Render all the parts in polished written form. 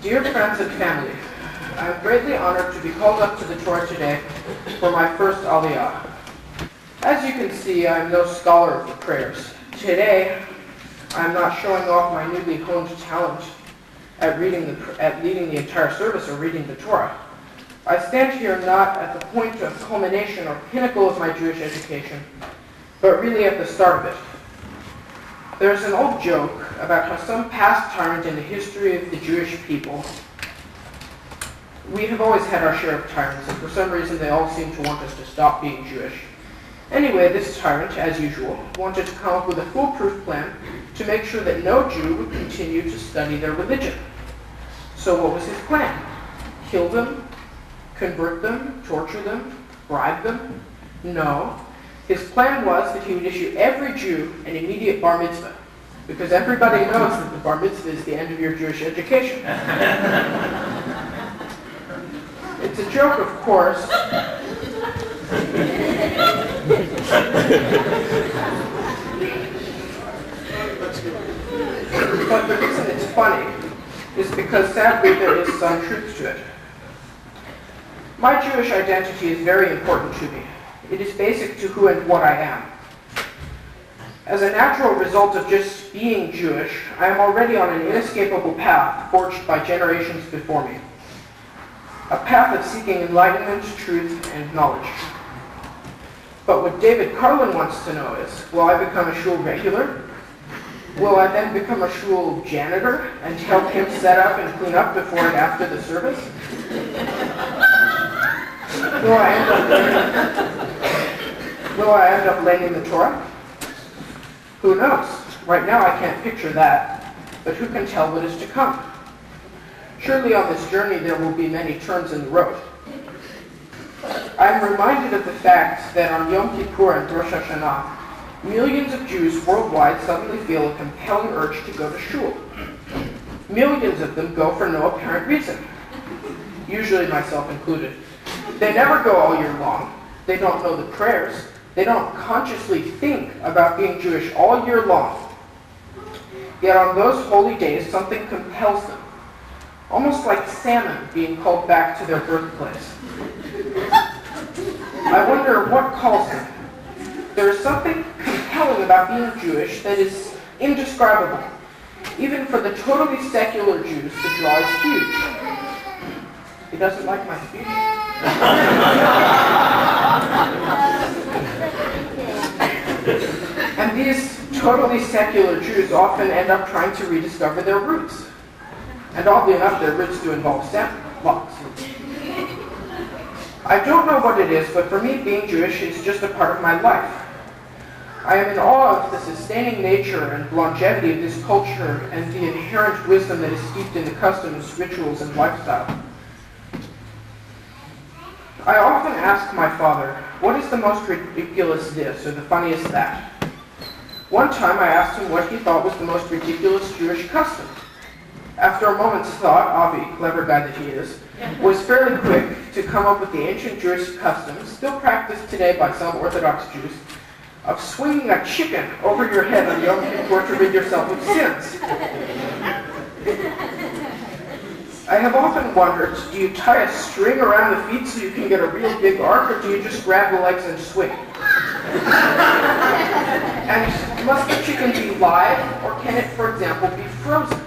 Dear friends and family, I am greatly honored to be called up to the Torah today for my first Aliyah. As you can see, I am no scholar of the prayers. Today, I am not showing off my newly honed talent at leading the entire service or reading the Torah. I stand here not at the point of culmination or pinnacle of my Jewish education, but really at the start of it. There's an old joke about how some past tyrant in the history of the Jewish people, we have always had our share of tyrants, and for some reason they all seem to want us to stop being Jewish. Anyway, this tyrant, as usual, wanted to come up with a foolproof plan to make sure that no Jew would continue to study their religion. So what was his plan? Kill them? Convert them? Torture them? Bribe them? No. His plan was that he would issue every Jew an immediate bar mitzvah, because everybody knows that the bar mitzvah is the end of your Jewish education. It's a joke, of course. But the reason it's funny is because sadly there is some truth to it. My Jewish identity is very important to me. It is basic to who and what I am. As a natural result of just being Jewish, I am already on an inescapable path forged by generations before me. A path of seeking enlightenment, truth, and knowledge. But what David Carlin wants to know is, will I become a shul regular? Will I then become a shul janitor and help him set up and clean up before and after the service? Will I end up learning the Torah? Who knows? Right now I can't picture that, but who can tell what is to come? Surely on this journey there will be many turns in the road. I am reminded of the fact that on Yom Kippur and Rosh Hashanah, millions of Jews worldwide suddenly feel a compelling urge to go to shul. Millions of them go for no apparent reason, usually myself included. They never go all year long. They don't know the prayers. They don't consciously think about being Jewish all year long. Yet on those holy days, something compels them, almost like salmon being called back to their birthplace. I wonder what calls them. There is something compelling about being Jewish that is indescribable. Even for the totally secular Jews, the draw is huge. He doesn't like my speech. And these totally secular Jews often end up trying to rediscover their roots. And oddly enough, their roots do involve sandbox. I don't know what it is, but for me, being Jewish is just a part of my life. I am in awe of the sustaining nature and longevity of this culture and the inherent wisdom that is steeped in the customs, rituals, and lifestyle. I often ask my father, what is the most ridiculous this or the funniest that? One time I asked him what he thought was the most ridiculous Jewish custom. After a moment's thought, Avi, clever guy that he is, was fairly quick to come up with the ancient Jewish custom, still practiced today by some Orthodox Jews, of swinging a chicken over your head on Yom Kippur to rid yourself of sins. I have often wondered, do you tie a string around the feet so you can get a real big arc, or do you just grab the legs and swing? And must the chicken be live, or can it, for example, be frozen?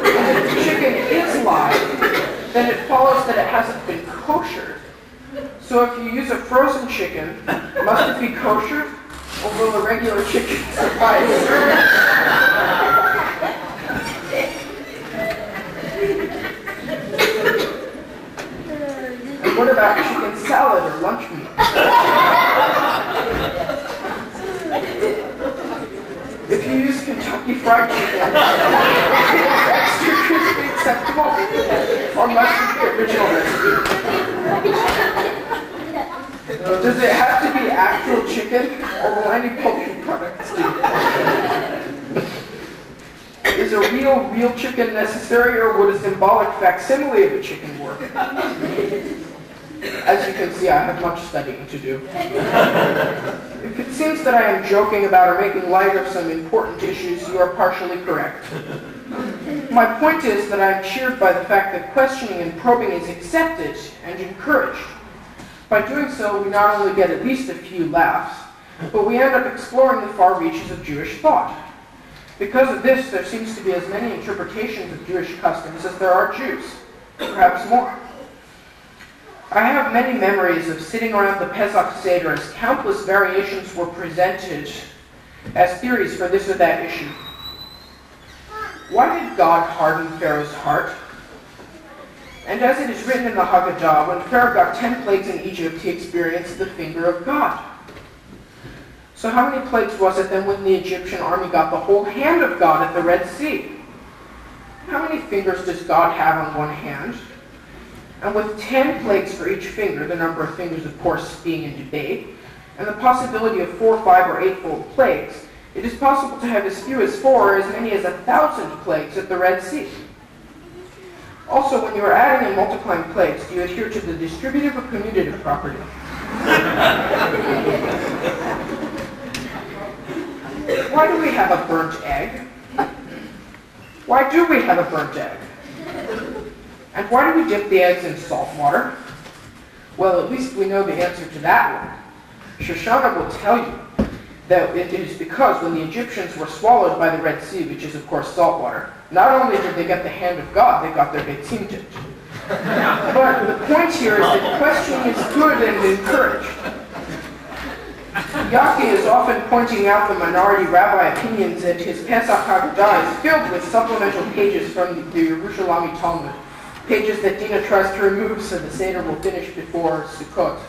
If the chicken is live, then it follows that it hasn't been koshered. So if you use a frozen chicken, must it be koshered? Or will a regular chicken suffice? And what about chicken salad or lunch meat? If you use Kentucky Fried Chicken, extra crispy acceptable, or must it be original recipe? Does it have to be actual chicken, or will any poultry products do? Is a real chicken necessary, or would a symbolic facsimile of a chicken work? As you can see, I have much studying to do. If it seems that I am joking about or making light of some important issues, you are partially correct. My point is that I am cheered by the fact that questioning and probing is accepted and encouraged. By doing so, we not only get at least a few laughs, but we end up exploring the far reaches of Jewish thought. Because of this, there seems to be as many interpretations of Jewish customs as there are Jews, perhaps more. I have many memories of sitting around the Pesach Seder as countless variations were presented as theories for this or that issue. Why did God harden Pharaoh's heart? And as it is written in the Haggadah, when Pharaoh got 10 plagues in Egypt, he experienced the finger of God. So how many plagues was it then when the Egyptian army got the whole hand of God at the Red Sea? How many fingers does God have on one hand? And with 10 plagues for each finger, the number of fingers of course being in debate, and the possibility of 4, 5, or 8-fold plagues, it is possible to have as few as 4 or as many as 1,000 plagues at the Red Sea. Also, when you are adding and multiplying plagues, do you adhere to the distributive or commutative property? Why do we have a burnt egg? Why do we have a burnt egg? And why do we dip the eggs in salt water? Well, at least we know the answer to that one. Shoshana will tell you that it is because when the Egyptians were swallowed by the Red Sea, which is of course salt water, not only did they get the hand of God, they got their beitzim tipped. But the point here is that questioning is good and encouraged. Yaki is often pointing out the minority rabbi opinions, and his Pesach Haggadah is filled with supplemental pages from the Yerushalmi Talmud, pages that Dina tries to remove so the Seder will finish before Sukkot.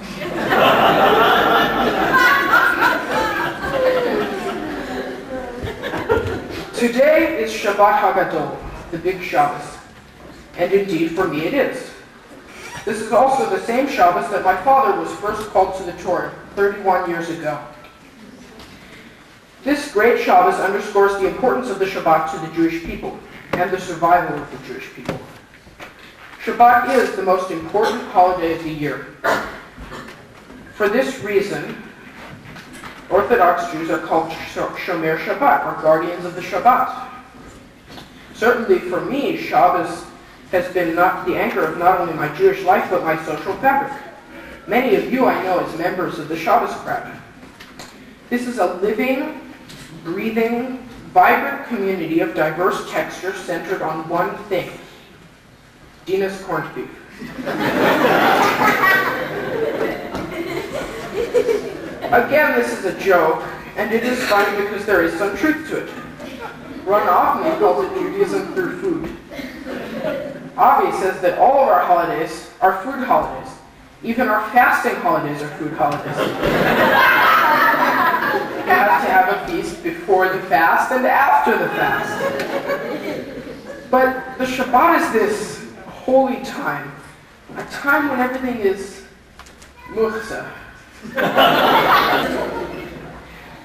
Today is Shabbat HaGadol, the big Shabbos, and indeed for me it is. This is also the same Shabbos that my father was first called to the Torah 31 years ago. This great Shabbos underscores the importance of the Shabbat to the Jewish people and the survival of the Jewish people. Shabbat is the most important holiday of the year. For this reason, Orthodox Jews are called Shomer Shabbat, or guardians of the Shabbat. Certainly for me, Shabbos has been not the anchor of not only my Jewish life, but my social fabric. Many of you I know as members of the Shabbos crowd. This is a living, breathing, vibrant community of diverse textures centered on one thing: Dina's corned beef. Again, this is a joke, and it is funny because there is some truth to it. Ron Offman calls it Judaism through food. Avi says that all of our holidays are food holidays. Even our fasting holidays are food holidays. You have to have a feast before the fast and after the fast. But the Shabbat is this holy time, a time when everything is muchsa.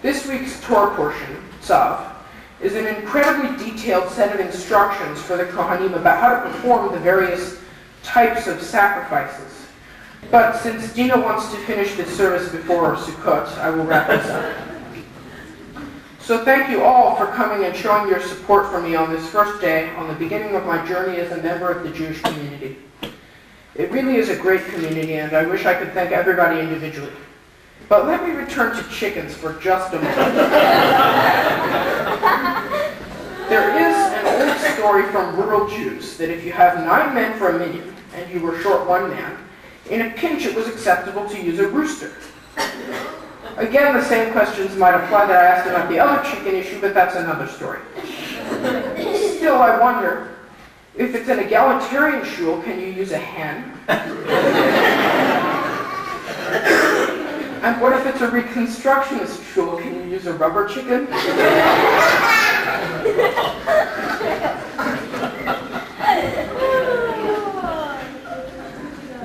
This week's Torah portion, Tzav, is an incredibly detailed set of instructions for the Kohanim about how to perform the various types of sacrifices. But since Dina wants to finish this service before Sukkot, I will wrap this up. So thank you all for coming and showing your support for me on this first day, on the beginning of my journey as a member of the Jewish community. It really is a great community, and I wish I could thank everybody individually. But let me return to chickens for just a moment. There is an old story from rural Jews that if you have 9 men for a minyan, and you were short 1 man, in a pinch it was acceptable to use a rooster. Again, the same questions might apply that I asked about the other chicken issue, but that's another story. Still, I wonder, if it's an egalitarian shul, can you use a hen? And what if it's a reconstructionist shul? Can you use a rubber chicken?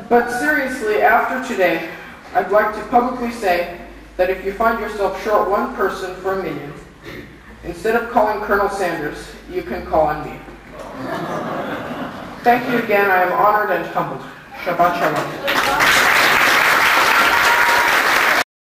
But seriously, after today, I'd like to publicly say that if you find yourself short 1 person for a minyan, instead of calling Colonel Sanders, you can call on me. Thank you again. I am honored and humbled. Shabbat Shalom.